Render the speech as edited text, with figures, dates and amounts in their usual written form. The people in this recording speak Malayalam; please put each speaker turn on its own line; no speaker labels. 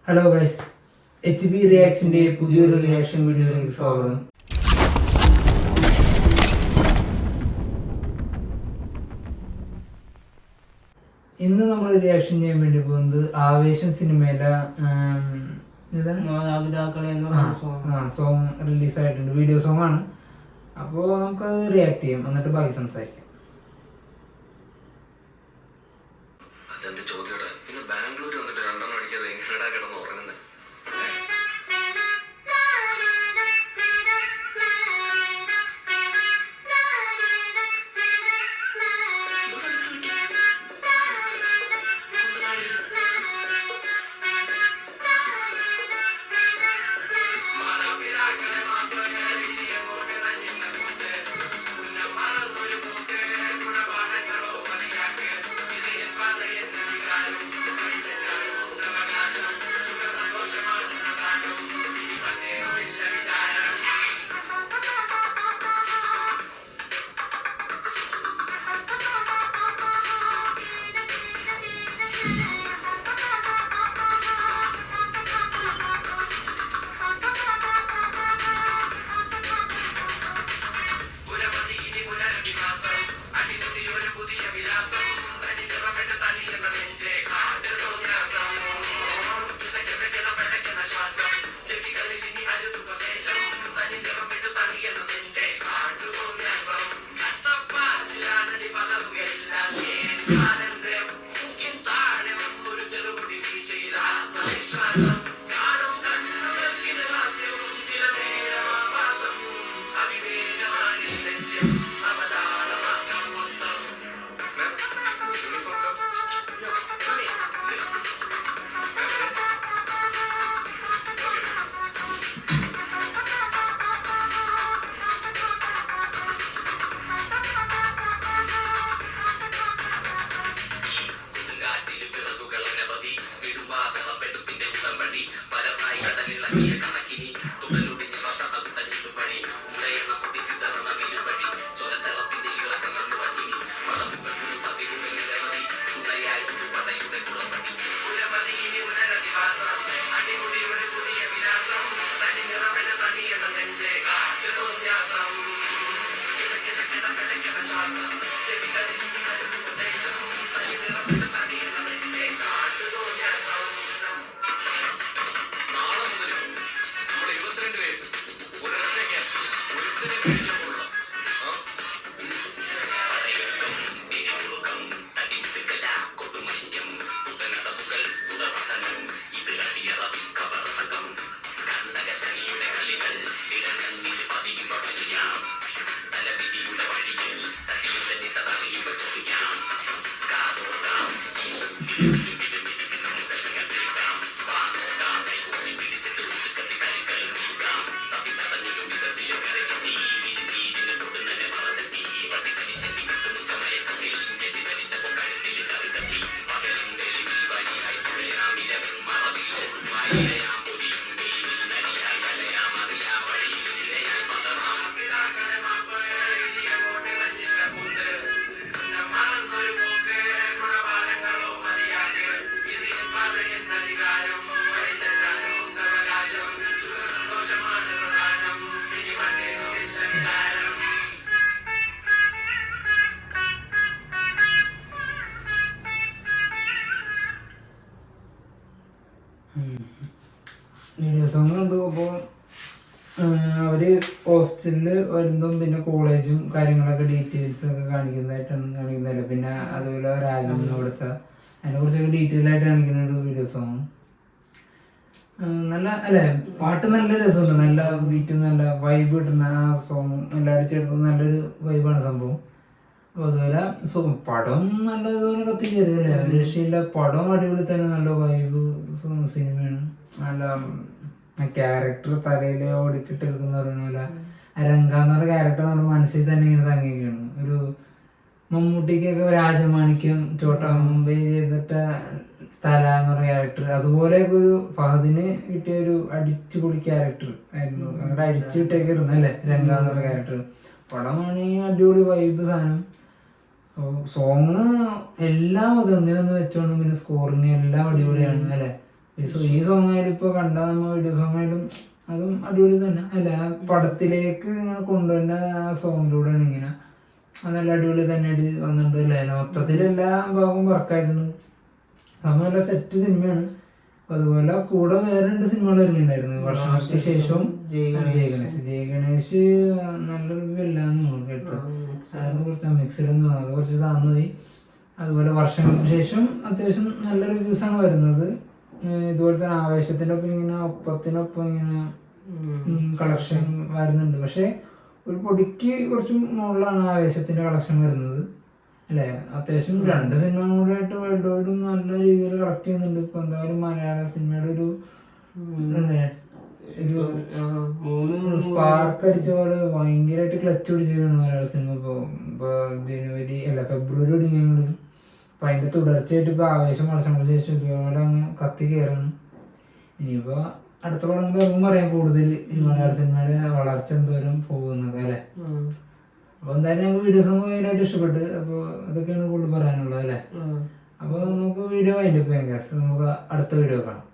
ഹലോ ഗൈസ്, HB റിയാക്ഷൻ്റെ പുതിയൊരു റിയാക്ഷൻ വീഡിയോയിലേക്ക് സ്വാഗതം. ഇന്ന് നമ്മൾ റിയാക്ഷൻ ചെയ്യാൻ വേണ്ടി പോകുന്നത് ആവേശം സിനിമയിലെ സോങ് റിലീസായിട്ടുണ്ട്. വീഡിയോ സോങ് ആണ്. അപ്പോൾ നമുക്കത് റിയാക്ട് ചെയ്യാം, എന്നിട്ട് ബാക്കി സംസാരിക്കാം.
പിന്നെ ബാംഗ്ലൂർ വന്നിട്ട് രണ്ടെണ്ണം അടിക്കാതെ എങ്ങനെയാ കിടന്ന് ഉറങ്ങുന്നത്? വീഡിയോ സോങ് കണ്ടു. അപ്പോൾ അവര് ഹോസ്റ്റലിൽ വരുന്നതും പിന്നെ കോളേജും കാര്യങ്ങളൊക്കെ ഡീറ്റെയിൽസ് ഒക്കെ കാണിക്കുന്നതല്ല. പിന്നെ അതുപോലെ റാഗിങ് അവിടുത്തെ അതിനെ കുറിച്ചൊക്കെ ഡീറ്റെയിൽ ആയിട്ട് കാണിക്കുന്ന ഒരു വീഡിയോ സോങ്. നല്ല അല്ലേ, പാട്ട് നല്ല രസമുണ്ട്, നല്ല ബീറ്റും നല്ല വൈബ് കിട്ടുന്ന ആ സോങ് എല്ലാം അടിച്ചെടുത്ത് നല്ലൊരു വൈബാണ് സംഭവം. അപ്പോൾ അതുപോലെ പടം നല്ലതുപോലെ കത്തിക്കയറിയല്ലേ, രക്ഷയില്ല. പടം അടിപൊളി തന്നെ, നല്ല വൈബ് സിനിമയാണ്. നല്ല ക്യാരക്ടർ തലയിൽ ഓടിക്കിട്ടിരിക്കുന്ന പറയുന്ന പോലെ രംഗാന്ന് പറഞ്ഞ ക്യാരക്ടർ നമ്മുടെ മനസ്സിൽ തന്നെ ഇങ്ങനെ തങ്ങിയൊക്കെയാണ്. ഒരു മമ്മൂട്ടിക്കൊക്കെ രാജമാണിക്യം ചോട്ടാ മുംബൈ ചെയ്തിട്ട് തല എന്ന് പറഞ്ഞ ക്യാരക്ടർ, അതുപോലെയൊക്കെ ഒരു ഫഹദിന് കിട്ടിയ ഒരു അടിച്ചുപൊളി ക്യാരക്ടർ ആയിരുന്നു. അങ്ങോട്ട് അടിച്ചു വിട്ടേക്കായിരുന്നു അല്ലേ രംഗാന്ന് പറഞ്ഞ ക്യാരക്ടർ. പടമാണെങ്കിൽ അടിപൊളി വൈബ് സാധനം. സോങ് എല്ലാം അത് ഒന്നിനൊന്ന് വെച്ചോണ്ട് പിന്നെ സ്കോറിങ് എല്ലാം അടിപൊളിയാണ് അല്ലേ.
ഈ സോങ് ആയാലും ഇപ്പൊ കണ്ട നമ്മ വീഡിയോ സോങ് ആയാലും അതും അടിപൊളി തന്നെ അല്ല, ആ പടത്തിലേക്ക് ഇങ്ങനെ കൊണ്ടുവന്ന ആ സോങ്ങിലൂടെയാണ് ഇങ്ങനെ അത് നല്ല അടിപൊളി തന്നെ വന്നിട്ടുണ്ട് അല്ലേ. മൊത്തത്തിൽ എല്ലാ ഭാഗവും വർക്കായിട്ടുണ്ട്. അത് നല്ല സെറ്റ് സിനിമയാണ്. അതുപോലെ കൂടെ വേറെ 2 സിനിമകൾ വരുന്നുണ്ടായിരുന്നു വർഷങ്ങൾക്ക് ശേഷവും. ജയ ഗണേഷ് നല്ലൊരു എല്ലാന്ന് തോന്നുന്നു കേട്ടത്. അത് കുറച്ച് മിക്സിലൊന്നും അത് കുറച്ച് താന്നു പോയി. അതുപോലെ വർഷങ്ങൾക്ക് ശേഷം അത്യാവശ്യം നല്ല റിവ്യൂസ് ആണ് വരുന്നത്. ഇതുപോലെ തന്നെ ആവേശത്തിന്റെ ഒപ്പം ഇങ്ങനെ ഒപ്പത്തിനൊപ്പം ഇങ്ങനെ കളക്ഷൻ വരുന്നുണ്ട്. പക്ഷെ ഒരു പൊടിക്ക് കുറച്ച് മുകളിലാണ് ആവേശത്തിന്റെ കളക്ഷൻ വരുന്നത് അല്ലേ. അത്യാവശ്യം 2 സിനിമ കൂടെ ആയിട്ട് വേൾഡ് വൈഡും നല്ല രീതിയിൽ കളക്ട് ചെയ്യുന്നുണ്ട്. ഇപ്പൊ എന്തായാലും മലയാള സിനിമയുടെ ഒരു സ്പാർക്ക് അടിച്ച പോലെ ഭയങ്കരമായിട്ട് ക്ലച്ച് പിടിച്ചിരിക്കുകയാണ് മലയാള സിനിമ. ഇപ്പൊ ജനുവരി അല്ല ഫെബ്രുവരി ഒടുങ്ങിയുണ്ട്. അപ്പൊ അതിന്റെ തുടർച്ചയായിട്ട് ഇപ്പൊ ആവേശം വർഷങ്ങൾക്ക് ശേഷം ഇതുപോലെ അങ്ങ് കത്തി കയറാണ്. ഇനിയിപ്പോ അടുത്ത പടങ്ങൾ ഇറങ്ങുമ്പോൾ അറിയാം കൂടുതൽ ഈ മലയാള സിനിമയുടെ വളർച്ച എന്തോരം പോകുന്നത് അല്ലേ. അപ്പൊ എന്തായാലും ഞങ്ങൾക്ക് വീഡിയോസ് ഭയങ്കരമായിട്ട് ഇഷ്ടപ്പെട്ട്. അപ്പോൾ അതൊക്കെയാണ് കൂടുതൽ പറയാനുള്ളത് അല്ലേ. അപ്പോൾ നമുക്ക് വീഡിയോ വൈൻഡപ്പ് ചെയ്യാം. നമുക്ക് അടുത്ത വീഡിയോ കാണാം.